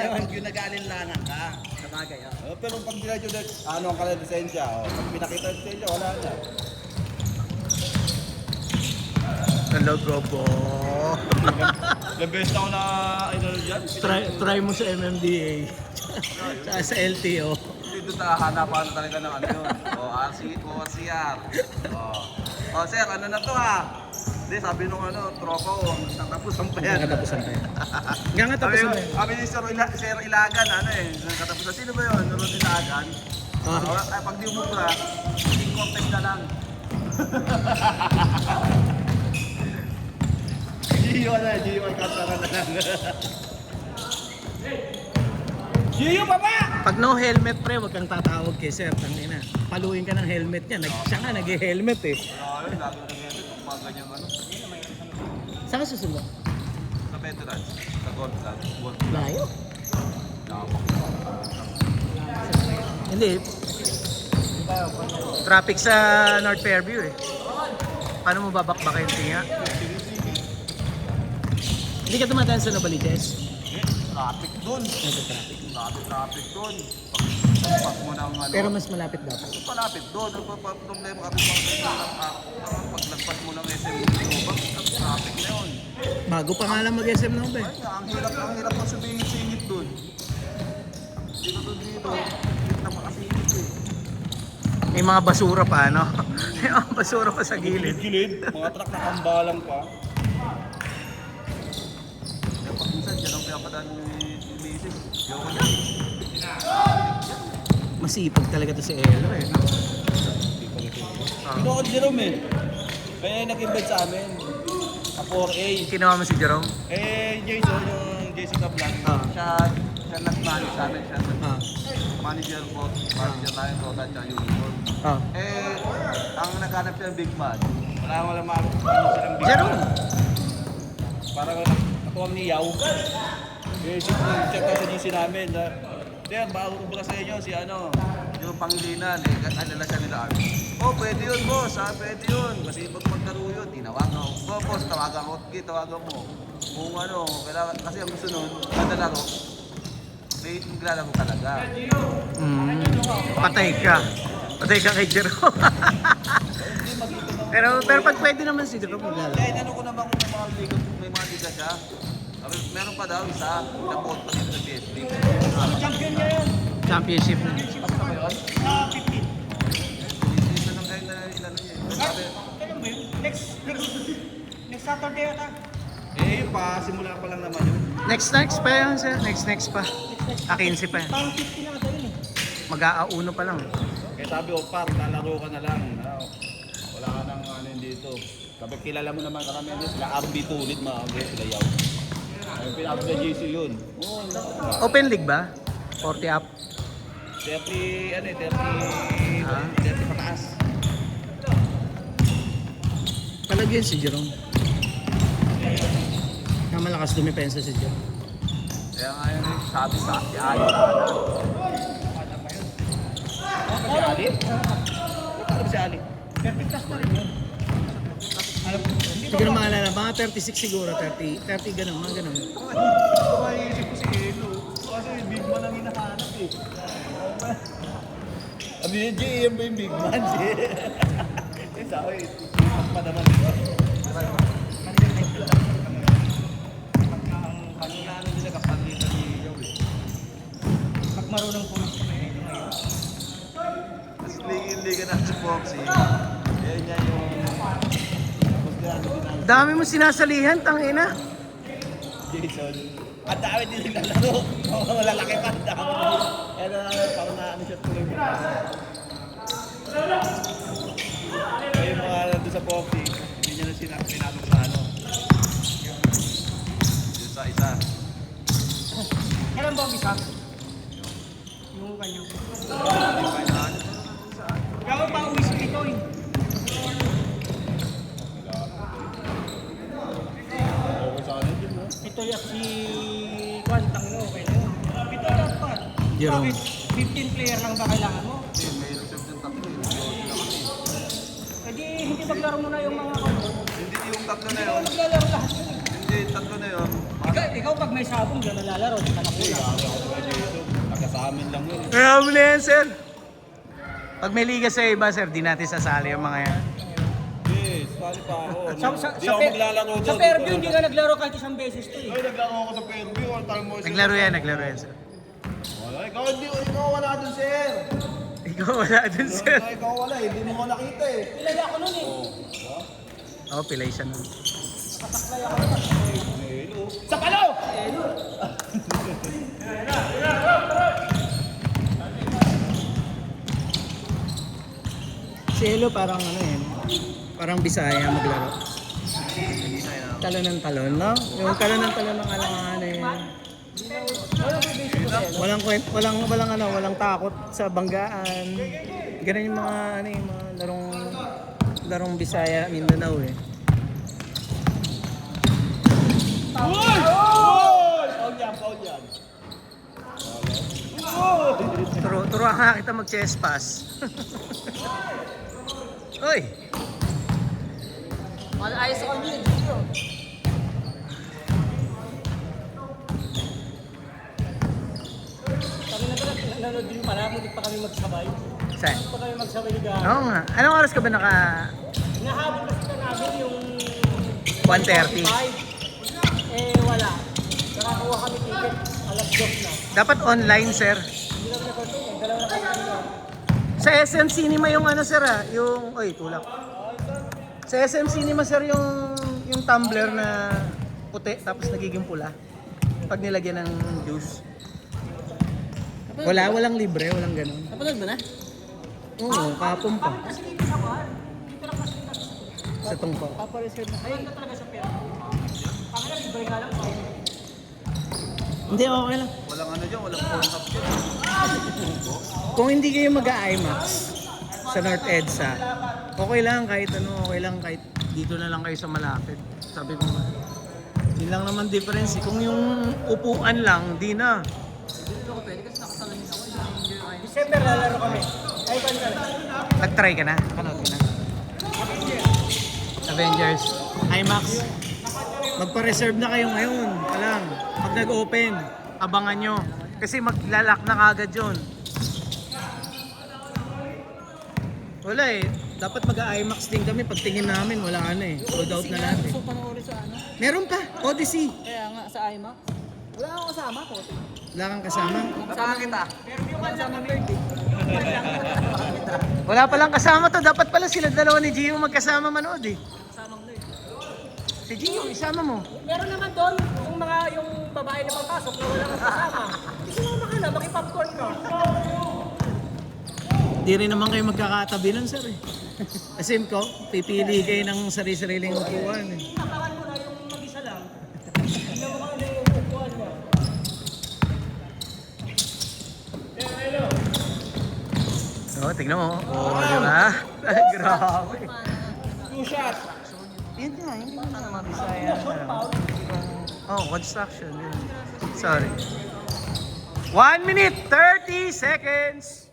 Pag yung nag-aalinlangan ka. Sabagay, Pero pag dinadyo na, ano ang kala lisensya, pag pinakita yung lisensya, wala na. Hello, Gobo. Ilang beses na ako na idol dyan. Try mo sa MMDA. Tsaka sa LTO. Dito hanapan talaga ng ano yun. OCR. Sir, ano na to ha? Hindi, sabi nung tropa ko, natapusan pa yan. Nakatapusan pa yan. Nga nga tapusan pa yan. Sabi ni Sir Ilagan, nakatapusan. Sino ba yun? Ron Ilagan? Pag di umubra, hindi contact na lang. Gio ay kasara na lang. Gio, baba! Pag no helmet pre, wag kang tatawag kay sir. Tangina. Paluin ka ng helmet niya. Siya nga nag-helmet eh. Lagi na ganyan. Pag ganyan Saan ka susunod? Sa veterans, sa Gold. Layo. Hindi. Traffic sa North Fairview eh. Paano mo babakbakin tinga? Hindi ka dumadaan sa Novaliches? Traffic dun. Nagka-traffic. Traffic dun. Pag mo ng Pero mas malapit dapat. malapit doon. Ang problema kami paglagpas mo ng SM Nova, traffic na yun. Bago pa nga lang mag-SM Nova eh. Ay, ang hirap mo sumingit doon. Dito. Hindi na makasingit eh. May mga basura pa ano? May mga basura pa sa gilid. Mga truck na kambalang pa. Kaya pag minsan, dyan ang pinapadaan ni Mrs. Yoko niya. Masipag talaga to si Elo eh. No? Sino ako Jerome eh. Kaya nag-invite sa amin. Sa 4A. Kinuha mo si Jerome? Jason, yung Jessica Blanc. Ah. Siya nag-manage sa amin. Siya Ah. manager tayo, Rota, tsaka uniform. Ah. Ang naghanap siya ng big man. Wala silang big Jerome! man. Parang natuwang ni Yao. Check out sa GC namin. Then, bago ko ba sa inyo si yung Pangilinan, alala siya nila Army. Pwede yun boss, pwede yun. Kasi pag magkaro yun, tinawagan ko. Boss, tawagan ko, tawagan mo. Kung kailangan, kasi ang gusto nun, kada laro, may naglalaro talaga. Patay ka. Patay ka kay Jerome. pero pag pwede naman si Jerome maglalaro. Kaya inano ko naman kung may mga liga siya. Meron pa daw isa, napot pa dito sa PSP. Champion niya yun. Championship na. Basta ba yun? 50. Ito lang kayo na inano niya. Sabi, Kailan ba yun? Next Saturday ata. simula pa lang naman yun. Next pa yan sir. Next pa. 15 pa yan. Parang 50 na ata yun eh. Mag-aauno pa lang. Kaya sabi ko, lalaro ka na lang. Wala ka nang dito. Sabi, kilala mo naman karamihan dito. Sila Arby Tulit, mga sila Yaw. Yung pinapos na GC yun. Open league ba? 40 up? 30 pataas. Talaga yun si Jerome. Malakas dumipensa si Jerome. Kaya nga yun, sabi sa si Ali sana. Si Ali? Ano si Ali? Perfect class na rin yun. Hindi ko na maalala. Mga 36 siguro. 30 ganun. Mga ganun. Maisip ko si Elo. Kasi big man ang hinahanap eh. Sabi niya, JM ba yung big man? Eh, sabi, pa naman dito. Kanina nila kapalitan ni Yaw eh. Pag marunong pumas ko may Mas liga na si Foxy. Yan niya yung... Dami mo sinasalihan, tangina. Jason. Ang dami din naglalaro. Malalaki pa. Ang dami din. Kaya parang na siya tuloy mo. Kaya yung mga nandun sa Foxy, hindi niya na pinapag sa Yung sa isa. Kailan ba umpisa? Yung kanyo. Hindi pa inaano. Kaya pa uwi si Pitoy. Okay sa kanil yun, no? Pitoy at si Kwantang no. Okay na yun. Pitoy dapat. Jerome. Bakit? 15 player lang ba kailangan mo? Kasi may reserve yung tatlo eh. Hindi kami. Hindi maglaro mo na yung mga ano. Hindi yung tatlo na yun. Maglalaro lahat yun eh. Hindi, tatlo na yun. Mga Ikaw pag may sabong, gano'n lalaro, di ka nakulang. Pwede ito. Taga sa amin lang yun. Kaya mo na yan, sir. Pag may liga sa iba, sir, di natin sasali yung mga yan. Yes, sali pa ako. Di ako Fair- maglalaro doon. Sa Fairview, hindi ka naglaro kahit isang beses to eh. Ay, naglaro ako sa Fairview. All time mo. Naglaro yan, sir. Wala, ikaw wala dun, sir. Ikaw wala dun, sir. Ikaw wala, hindi mo ko nakita eh. Ilagay ako nun eh. Oo, pilay siya nun. Sa palo! Si Elo parang ano yan, parang Bisaya maglaro. Talon ng talon, no? Yung talon ng talon ng alangan eh. Walang takot sa banggaan. Ganun yung mga ano yung mga larong Bisaya, Mindanao eh. Foul yan. Turuan ka kita mag-chest pass. Oy! Ayos ako niyo, Gio. Kami na pala, nanonood din pala, hindi pa kami magsabay. Saan? Hindi pa kami magsabay ni Garo. Oo nga. Anong oras ka ba naka Nahabol kasi ka namin yung 1:30? Eh, wala. Nakakuha kami ticket, alas 2 na. Dapat online, sir. Hindi kami nakontukan, dalawa na kami kanina. Sa SM Cinema yung ano, sir, ah, yung oy, tulak. Sa SM Cinema, sir, yung tumbler na puti tapos nagiging pula. Pag nilagyan ng juice. Walang libre, walang ganun. Napanood mo na? Oo, kapon pa. Kasi dito sa bar, dito lang kasi kami Sa tungko. papareserve na. Ayun na talaga sa pera. Pangina, libre nga lang. Hindi, okay lang. Walang ano dyan, walang phone up dyan. Kung hindi kayo mag-IMAX sa North EDSA, okay lang kahit dito na lang kayo sa malapit. Sabi ko nga. Yun lang naman difference. Kung yung upuan lang, di na. December lalaro kami. Ay, banda. Nag-try ka na? Panood ka na? Avengers. IMAX. Magpa-reserve na kayo ngayon. Alam, pag nag-open, abangan nyo. Kasi maglalak na kagad yun. Wala eh. Dapat mag-IMAX din kami. Pagtingin namin, wala ano eh. Sold out na lahat eh. Gusto panoorin sa ano? Meron pa, Odyssey. Kaya nga, sa IMAX. Wala akong kasama ko. Wala kang kasama. Saan kita? Wala palang kasama to. Dapat pala sila dalawa ni Gio magkasama manood eh. Kasamang na Si Gio, isama mo. Meron naman doon, yung babae na papasok na wala kang kasama. Hindi sumama ka na, makipopcorn ka. Di rin naman kayo magkakatabi nun, sir eh. Kasi ko, pipili kayo ng sarili-sariling upuan eh. Tapakan mo na yung mag-isa lang. Hindi mo ka na yung upuan mo. So, tignan mo. Oo, di ba? Grabe. Two shot. Yun nga, hindi mo na mabisaya. Oh, construction. Yun. Sorry. 1 minute, 30 seconds.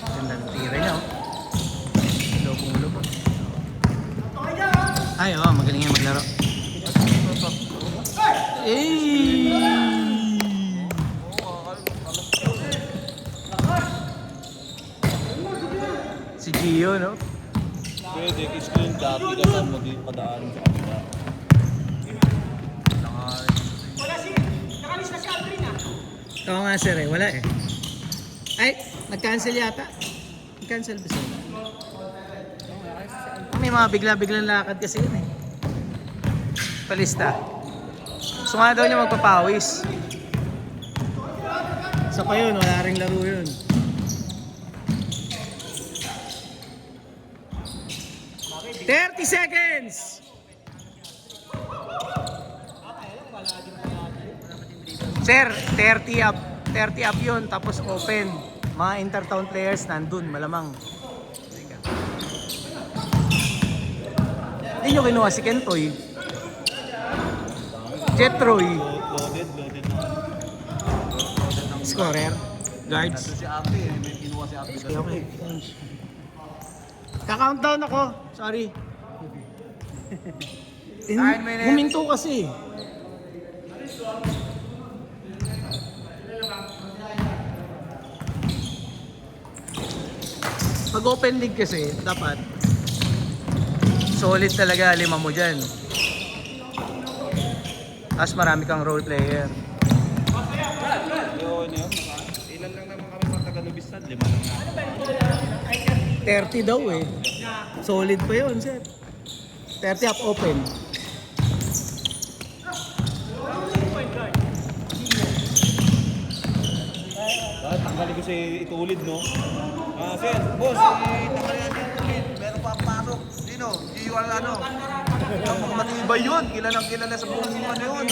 Ganda ng tira niya, oh. Lubong-lubong. Ay, oh, magaling yan maglaro. Si Gio, no? Pwede, screen ka, tigasan mo din padaan sa kanila. Wala nakalis na si Aldrin ah. Oo nga sir eh, wala eh. Ay, nag-cancel yata. Nag-cancel ba sila? May mga bigla-biglang lakad kasi yun eh. Palista. Gusto nga daw niya magpapawis. Isa pa yun, wala ring laro yun. "30 seconds! Sir, 30 up. 30 up yun, tapos open. Mga intertown players nandun, malamang. Hindi nyo kinuha si Kentoy. Jetroy. Loaded. Scorer. Guards. Nandun si Ate, may kinuha kasi Abdi. Okay, okay. Thanks. Ka-countdown ako. Sorry. Huminto kasi. Pag open league kasi, dapat solid talaga 5 mo dyan. Tapos marami kang role player. Yun, ilan lang naman kami mga taga-Lubistan? 5 lang na. 30 daw eh. Solid pa yun, sir. 30 up open. Tanggalin ko si Itulid, no? Sir, boss, tanggalin natin Itulid. Meron pa ang pasok. Sino? G.U.R. ano? Ang mga matibay yun. Kilalang kilala sa buong ano yun.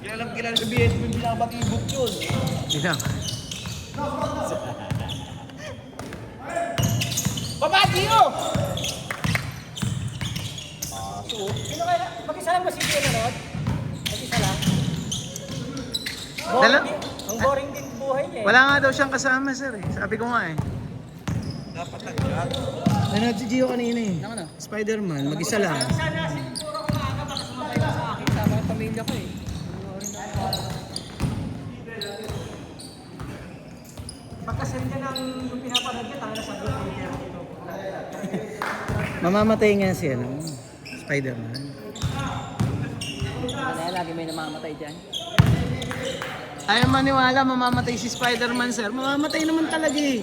Kilalang kilala sa BSP yung pinakabatibok yun. Yun lang. Baba, Gio! Sino kaya? Mag-isa lang ba si Gio nanood? Mag-isa lang? Dala- Ang boring din buhay niya eh. Wala nga daw siyang kasama, sir eh. Sabi ko nga eh. Dapat nag-chat. Nanood si Gio kanina eh. Spider-Man, mag-isa lang. Sana siguro kung maaga baka sumabay ka sa akin. Sama ang pamilya ko eh. Pagkasend niya ng yung pinapanood niya, tanga na sa group dito. Mamamatay nga siya, no? Spider-Man. Kaya lagi may namamatay dyan. Ayaw maniwala, mamamatay si Spider-Man, sir. Mamamatay naman talaga eh.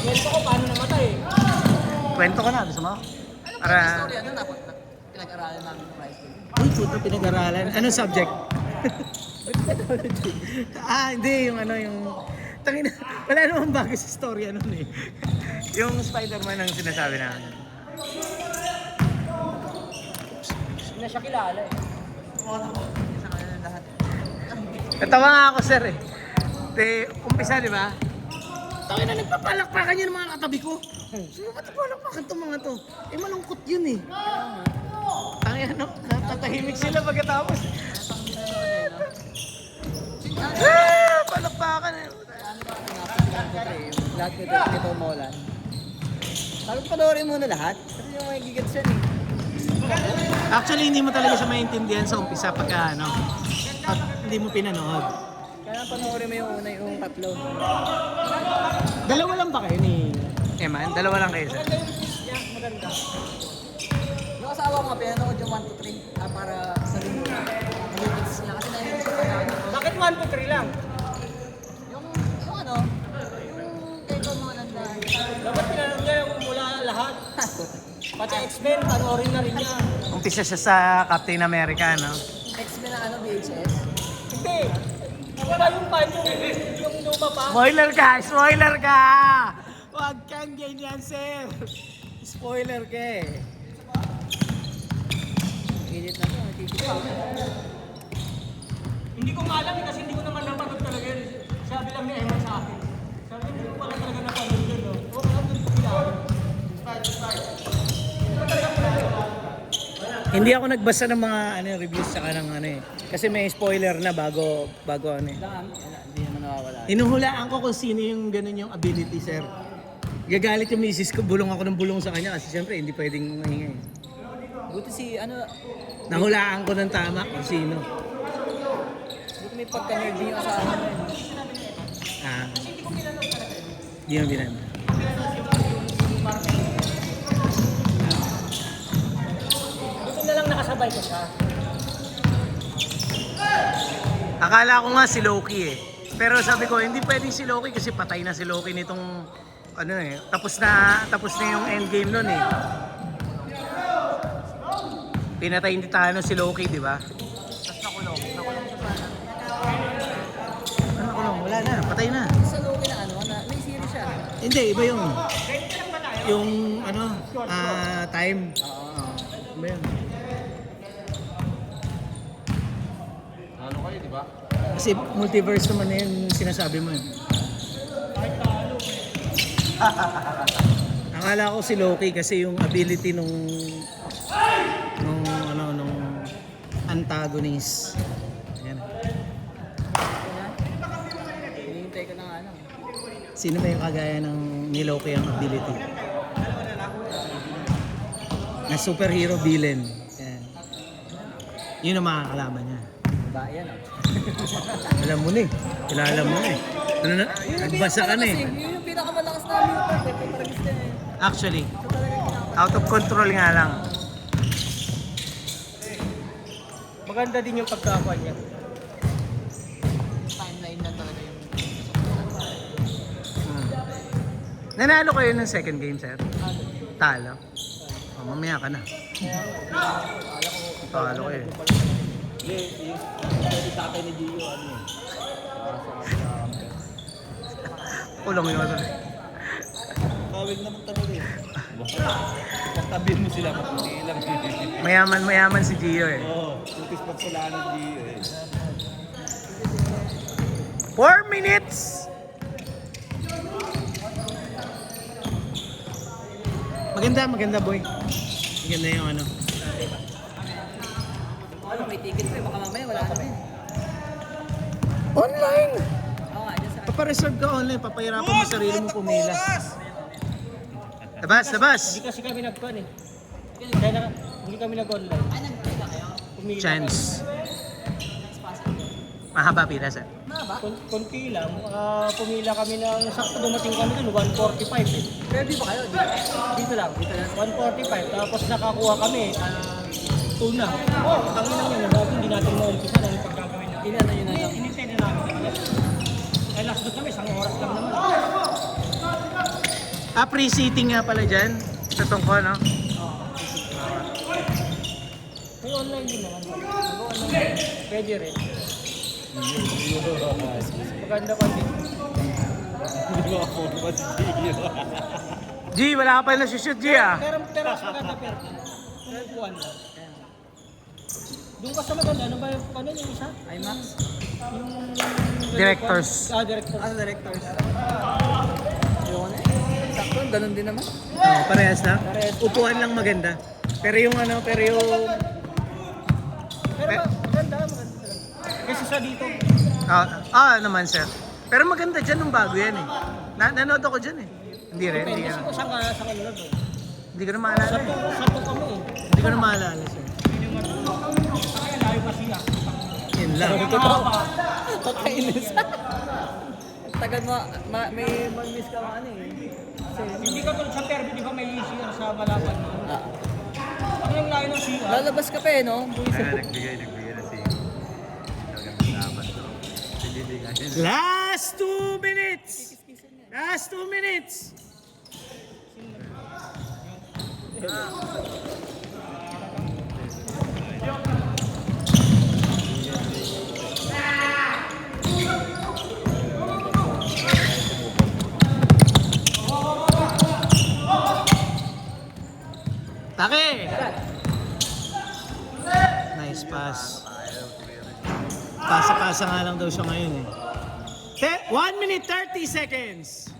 Kwento ko paano namatay eh. Kwento ko na, gusto mo? Para... Ano dapat pinag-aralan namin ng high school? Uy, puto, pinag-aralan. Anong subject? Hindi, yung ano, yung... Tangina, wala namang bago sa storya nun eh. Yung Spider-Man ang sinasabi na. Hindi na siya kilala eh. Natawa nga ako, sir eh. Umpisa, di ba? Tangina, nagpapalakpakan yun ng mga katabi ko. Sino ba palakpakan itong mga to? Eh, malungkot yun eh. Tangina, no? Natatahimik sila pagkatapos. Palakpakan eh. Lahat nito Molan. Sabi ko panoorin mo na lahat. Kasi yung may gigits yan eh. Actually, hindi mo talaga siya maintindihan sa umpisa pagka ano, pag hindi mo pinanood. Kaya panoorin mo yung una, yung tatlo. Dalawa lang ba kayo ni Eman? Dalawa lang kayo, sir? Maganda yung twist niya, maganda. Yung asawa ko nga, pinanood yung 1, 2, 3 para sa linggo. Yung twist niya, kasi nainis siya pa. Bakit 1, 2, 3 lang? Yung ano, yung kay ko mga nandahan. Dapat pinanood niya yung mula lahat. Pati X-Men, panoorin na rin niya. Umpisa siya sa Captain America, no? X-Men na ano, VHS? Hindi. Wala yung pan, yung luma pa. Spoiler ka! Spoiler ka! Huwag kang ganyan, sir! Spoiler ka eh. Edit na to, nakikita. Hindi ko nga alam eh, kasi hindi ko naman napanood talaga yun. Sabi lang ni Eman sa akin. Sabi hindi ko pala talaga napanood yun. No? Oo, alam doon ko pinanood. Hindi ako nagbasa ng mga reviews saka ng ano eh. Kasi may spoiler na bago ano eh. Hindi naman nawawala. Inuhulaan ko kung sino yung ganun yung ability, sir. Gagalit yung misis ko, bulong ako ng bulong sa kanya kasi siyempre hindi pwedeng maingay. Buti si ano, Nahulaan ko ng tama kung sino. buti may pagka-nerdy yung asawa mo yun. Hindi mo binano. Buti na lang nakasabay ko siya. Akala ko nga si Loki eh. Pero sabi ko, hindi pwedeng si Loki kasi patay na si Loki nitong ano eh. Tapos na yung endgame nun eh. Pinatay ni Thanos si Loki, di ba? Tapos nakulong. Nakulong siya pa. Ano nakulong? Wala na, patay na. Sa Loki na ano, na, may series siya. Hindi, iba yung yung ano, time. Iba yun. Ano kayo, di ba? Kasi multiverse naman na yun sinasabi mo yun. Akala ko si Loki kasi yung ability nung antagonist. Ayan. Hinihintay ko ng ano. Sino ba yung kagaya ng Niloki ang ability? Na superhero villain. Ayan. Yun ang makakalaban niya. Ba, yan ah. Alam mo na eh. Kilala mo na eh. Ano na? Nagbasa ka na eh. Yun yung pinakamalakas na mutant. Paragis na eh. Actually, Ito talaga yung pinaka- out of control nga lang. Maganda din yung pagkakakuha niya. timeline na talaga yung... Nanalo kayo ng second game, sir? Talo. Oh, mamaya ka na. Talo kayo. Pwede sa akin ni Gio, ano eh. Kulong yun. Kawig naman talaga eh. Pagtabihin mo sila, maputi lang. Mayaman si Gio eh. Oo, putis pag sila ng Gio eh. 4 minutes! Maganda boy. Maganda yung ano. Ano, may ticket pa eh. Baka mamaya wala na eh. Online! Oo nga, dyan sa... Papareserve ka online, papahirapan mo sarili mo pumila. Labas! Hindi kasi kami nag-con eh. Kaya hindi kami nag-online. Ay, nag-play ka kayo? Pumila Chance. Next passing. Mahaba pila, sir. Mahaba? Konti lang. Pumila kami ng sakto dumating kami dun, 145 eh. Ready ba kayo? Dito lang. 145. Tapos nakakuha kami. Tuna. Ang ina niya, bago hindi natin maumpisa ng pagkagawin natin. Inano yun na lang. Inintay na namin. Ay, last doon kami, isang oras lang naman. Pre-seating nga pala dyan. Sa tungko, no? May online din naman. Mag-online. Pwede rin. Maganda pa din. Hindi mo ako naman si Gio. G, wala ka pa na-shoot, G ah. Pero mas maganda pero. Upuan lang. Doon ka sa maganda, ano ba yung ano yung isa? IMAX? Yung... Directors. Directors. Ano directors? Ayoko na eh. Sakto, ganun din naman. Oh, parehas na. Parehas. Upuan lang maganda. Pero yung ano, pero yung... Pero maganda. Kasi sa dito, naman sir. Pero maganda dyan nung bago yan eh. Nanood ako dyan eh. Hindi rin, hindi depende ka. sa kanila doon. Hindi ko na maalala eh. Sakto kami eh. Hindi ko na maalala sir. Kaya layo kasi ah. Yun lang. Kakainis. Tagal mo, may mag-miss ka ano eh. Hindi ka tulad sa Perby, di ba may CR sa Malawan? Ano yung layo ng CR? Lalabas ka pa eh, no? Nagbigay na si Last 2 minutes! Last 2 minutes! Take! Nice pass. Pasa-pasa nga lang daw siya ngayon eh. 1 minute 30 seconds.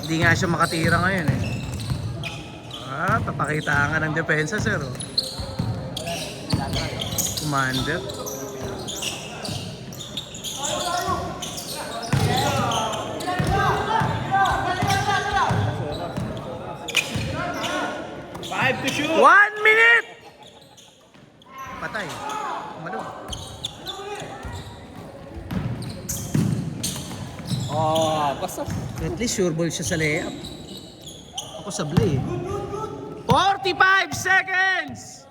Hindi nga siya makatira ngayon eh. Papakita nga ng depensa sir. Oh. Commander. To shoot! 1 minute! Patay. Malo. Basta. At least sure ball siya sa layup. Ako sablay eh. 45 seconds!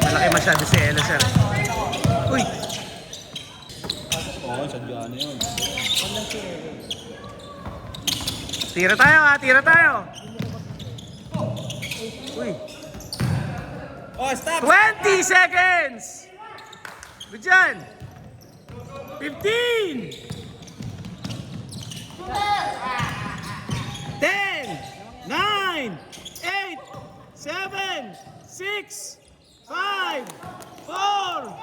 Malaki masyado si Ella sir. Uy! Oo, sadya na yun. Tira tayo ha, tira tayo. Uy. Oh, stop! 20 seconds. Good dyan. 15. 10. 9. 8. 7. 6. 5, 4,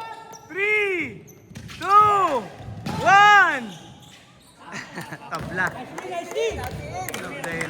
3, 2, 1. Tabla. Nice D! Tabla yun.